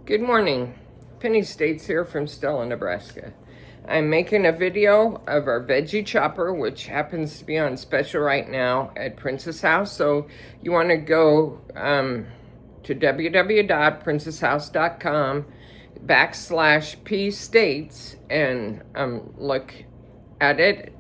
Good morning. Penny States here from Stella, Nebraska. I'm making a video of our Veggie Chopper, which happens to be on special right now at Princess House. So you want to go to www.princesshouse.com/P States and look at it,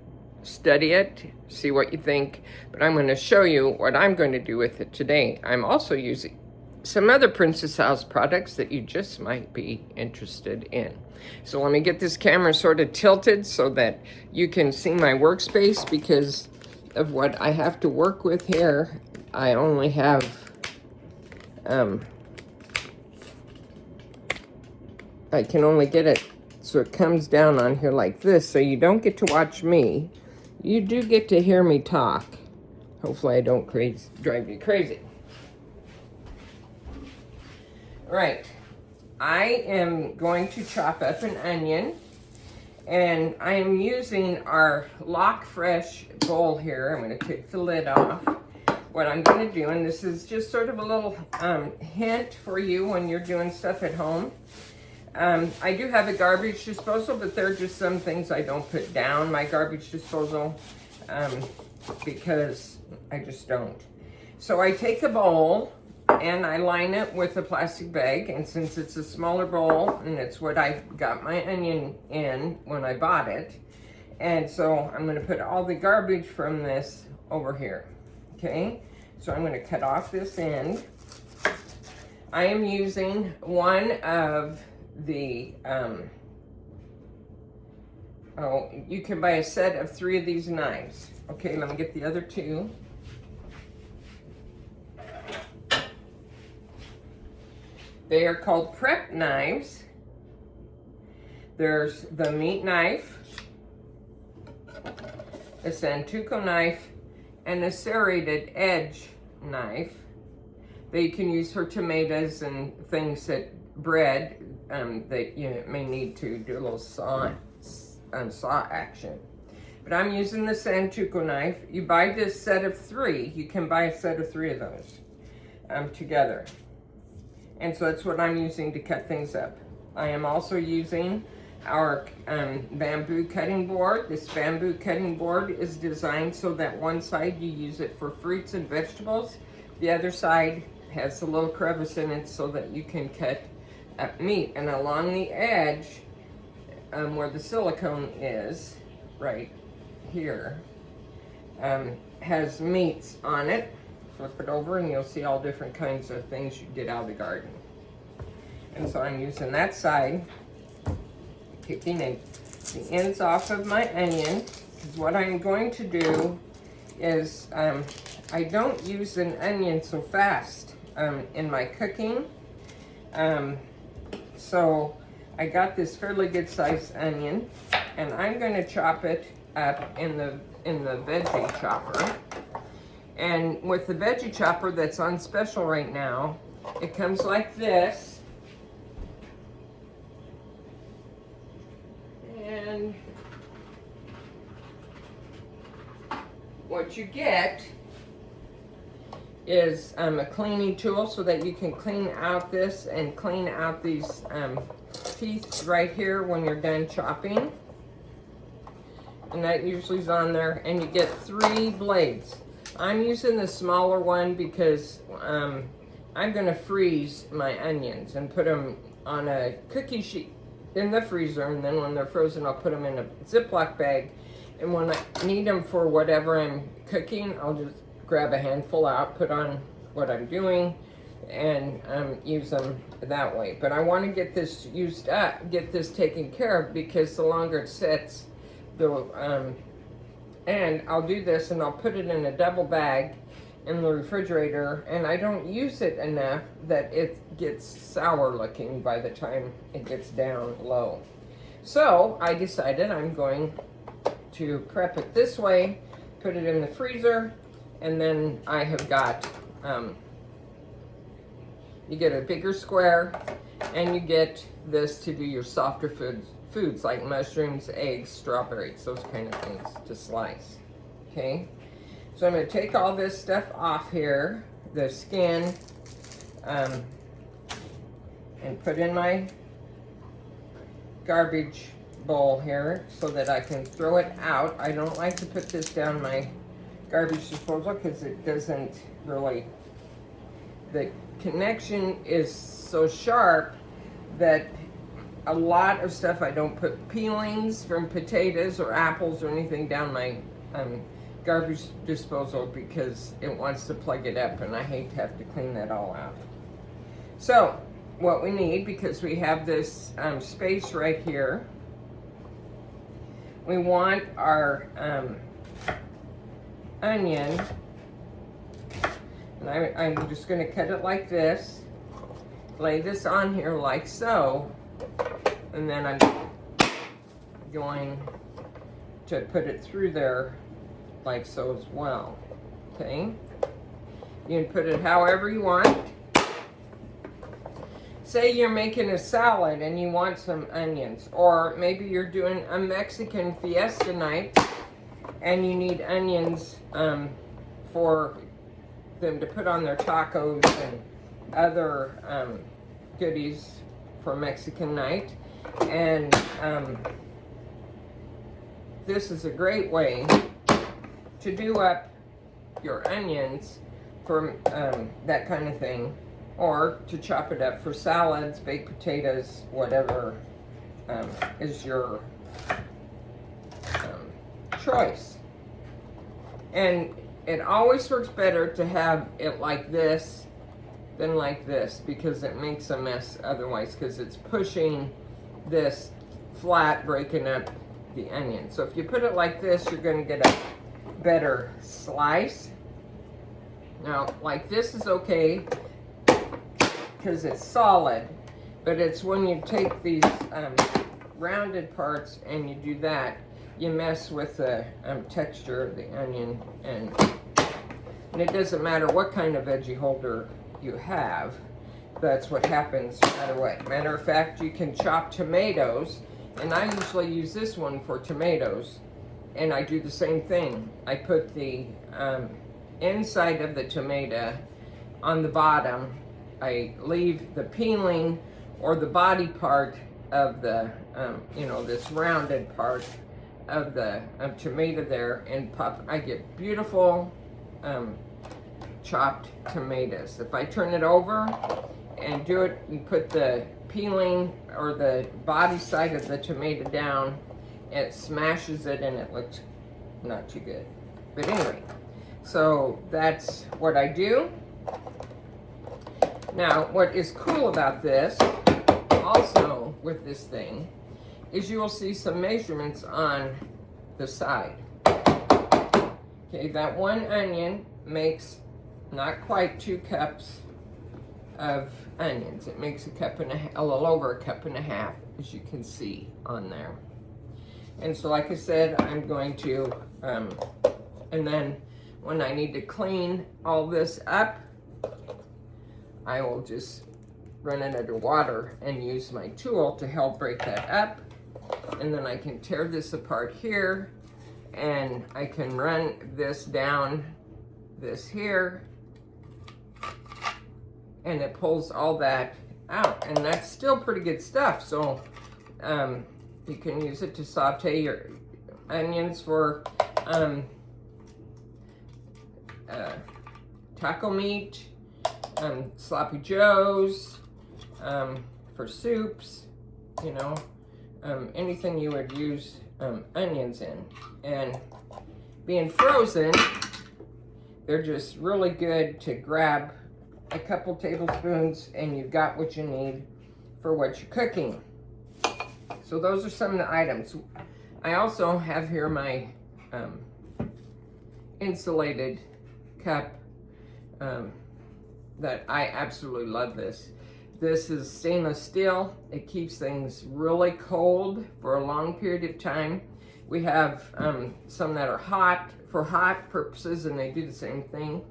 study it, see what you think. But I'm going to show you what I'm going to do with it today. I'm also using some other Princess House products that you just might be interested in. So let me get this camera sort of tilted so that you can see my workspace because of what I have to work with here. I only have I can only get it so it comes down on here like this, so you don't get to watch me. You do get to hear me talk. Hopefully I don't drive you crazy. Right, I am going to chop up an onion, and I am using our Lock Fresh bowl here. I'm going to take the lid off. What I'm going to do, and this is just sort of a little hint for you when you're doing stuff at home. I do have a garbage disposal, but there are just some things I don't put down my garbage disposal because I just don't. So I take a bowl and I line it with a plastic bag, and since it's a smaller bowl and it's what I got my onion in when I bought it, and so I'm going to put all the garbage from this over here. Okay, so I'm going to cut off this end. I am using one of the you can buy a set of 3 of these knives. Okay, let me get the other 2. They are called prep knives. There's the meat knife, a Santoku knife, and a serrated edge knife that you can use for tomatoes and things that bread that you may need to do a little saw action. But I'm using the Santoku knife. You buy this set of 3. You can buy a set of 3 of those together. And so that's what I'm using to cut things up. I am also using our bamboo cutting board. This bamboo cutting board is designed so that one side you use it for fruits and vegetables. The other side has a little crevice in it so that you can cut meat. And along the edge, where the silicone is, right here, has meats on it. Flip it over and you'll see all different kinds of things you get out of the garden. And so I'm using that side, taking the ends off of my onion, because what I'm going to do is I don't use an onion so fast in my cooking. So I got this fairly good sized onion, and I'm going to chop it up in the Veggie Chopper. And with the Veggie Chopper that's on special right now, it comes like this. And what you get is a cleaning tool so that you can clean out this and clean out these teeth right here when you're done chopping. And that usually is on there, and you get 3 blades. I'm using the smaller one because I'm going to freeze my onions and put them on a cookie sheet in the freezer, and then when they're frozen I'll put them in a Ziploc bag, and when I need them for whatever I'm cooking, I'll just grab a handful out, put on what I'm doing, and use them that way. But I want to get this used up, get this taken care of, because the longer it sits, and I'll do this and I'll put it in a double bag in the refrigerator, and I don't use it enough that it gets sour looking by the time it gets down low. So I decided I'm going to prep it this way, put it in the freezer, and then I have got, you get a bigger square, and you get this to do your softer foods like mushrooms, eggs, strawberries, those kind of things to slice. Okay, so I'm going to take all this stuff off here, the skin, and put in my garbage bowl here so that I can throw it out. I don't like to put this down my garbage disposal because it doesn't really, the connection is so sharp that a lot of stuff, I don't put peelings from potatoes or apples or anything down my garbage disposal because it wants to plug it up, and I hate to have to clean that all out. So what we need, because we have this space right here, we want our onion, and I'm just going to cut it like this, lay this on here like so, and then I'm going to put it through there like so as well. Okay, you can put it however you want. Say you're making a salad and you want some onions, or maybe you're doing a Mexican fiesta night and you need onions for them to put on their tacos and other goodies for Mexican night. And this is a great way to do up your onions for that kind of thing, or to chop it up for salads, baked potatoes, whatever is your choice. And it always works better to have it like this than like this, because it makes a mess otherwise, because it's pushing this flat, breaking up the onion. So if you put it like this, you're going to get a better slice. Now, like this is okay because it's solid, but it's when you take these rounded parts and you do that, you mess with the texture of the onion, and it doesn't matter what kind of veggie holder you have, that's what happens no matter what. Matter of fact, you can chop tomatoes, and I usually use this one for tomatoes, and I do the same thing. I put the inside of the tomato on the bottom. I leave the peeling or the body part of the, this rounded part of the tomato there, and I get beautiful chopped tomatoes. If I turn it over and do it and put the peeling or the body side of the tomato down, it smashes it and it looks not too good. But anyway, so that's what I do. Now, what is cool about this, also with this thing, is you will see some measurements on the side. Okay, that one onion makes not quite 2 cups of onions. It makes a little over a cup and a half, as you can see on there. And so, like I said, I'm going to, and then when I need to clean all this up, I will just run it under water and use my tool to help break that up. And then I can tear this apart here, and I can run this down this here, and it pulls all that out, and that's still pretty good stuff. So you can use it to saute your onions for taco meat, sloppy joes, for soups, anything you would use onions in. And being frozen, they're just really good to grab a couple tablespoons and you've got what you need for what you're cooking. So those are some of the items. I also have here my insulated cup that I absolutely love this. This is stainless steel. It keeps things really cold for a long period of time. We have some that are hot for hot purposes, and they do the same thing.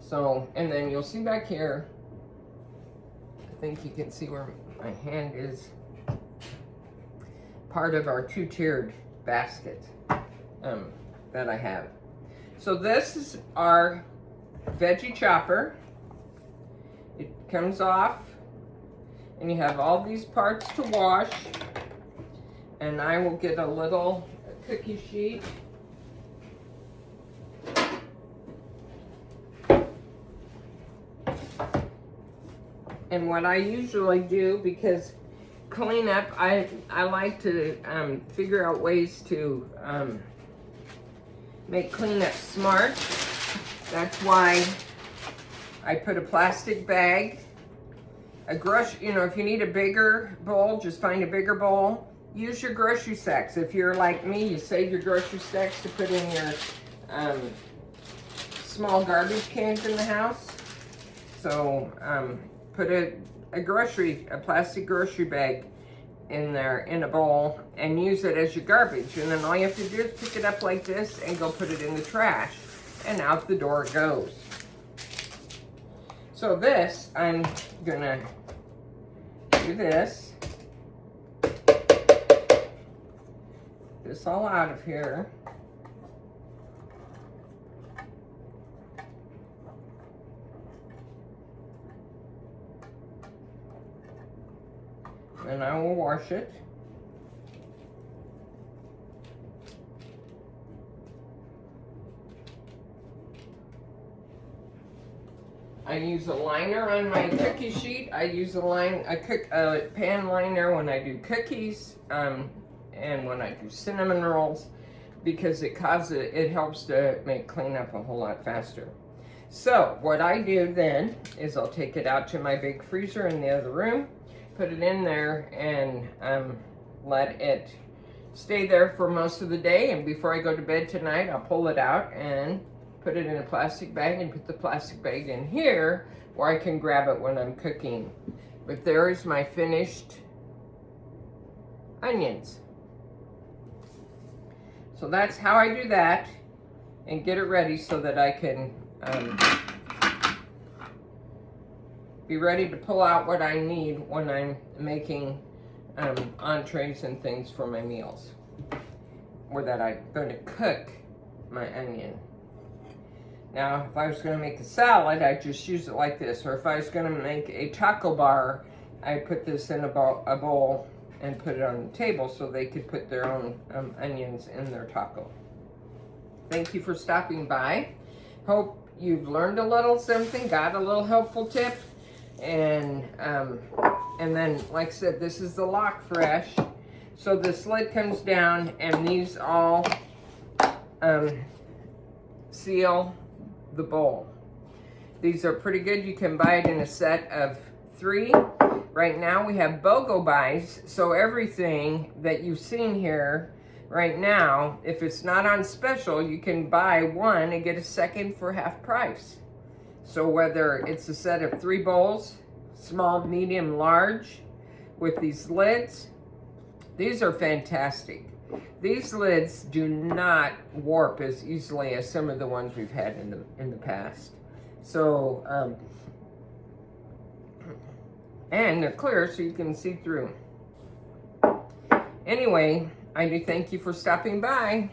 So, and then you'll see back here, I think you can see where my hand is, part of our 2-tiered basket that I have. So this is our Veggie Chopper. It comes off, and you have all these parts to wash. And I will get a little cookie sheet. And what I usually do, because cleanup, I like to figure out ways to make cleanup smart. That's why I put a plastic bag, you know, if you need a bigger bowl, just find a bigger bowl. Use your grocery sacks. If you're like me, you save your grocery sacks to put in your small garbage cans in the house. So put a plastic grocery bag in there in a bowl and use it as your garbage. And then all you have to do is pick it up like this and go put it in the trash. And out the door it goes. So this, I'm gonna do this all out of here. And I will wash it. I use a liner on my cookie sheet. I use a pan liner when I do cookies and when I do cinnamon rolls, because it helps to make cleanup a whole lot faster. So what I do then is I'll take it out to my big freezer in the other room, put it in there, and let it stay there for most of the day. And before I go to bed tonight, I'll pull it out and put it in a plastic bag and put the plastic bag in here where I can grab it when I'm cooking. But there is my finished onions. So that's how I do that and get it ready so that I can be ready to pull out what I need when I'm making entrees and things for my meals, or that I'm going to cook my onion. Now, if I was going to make a salad, I'd just use it like this. Or if I was going to make a taco bar, I'd put this in a bowl and put it on the table so they could put their own onions in their taco. Thank you for stopping by. Hope you've learned a little something, got a little helpful tip. And then, like I said, this is the lock fresh. So this lid comes down, and these all seal the bowl. These are pretty good. You can buy it in a set of 3. Right now we have BOGO buys, so everything that you've seen here right now, if it's not on special, you can buy 1 and get a second for half price. So whether it's a set of 3 bowls, small, medium, large, with these lids, these are fantastic. These lids do not warp as easily as some of the ones we've had in the past. So, and they're clear so you can see through. Anyway, I do thank you for stopping by.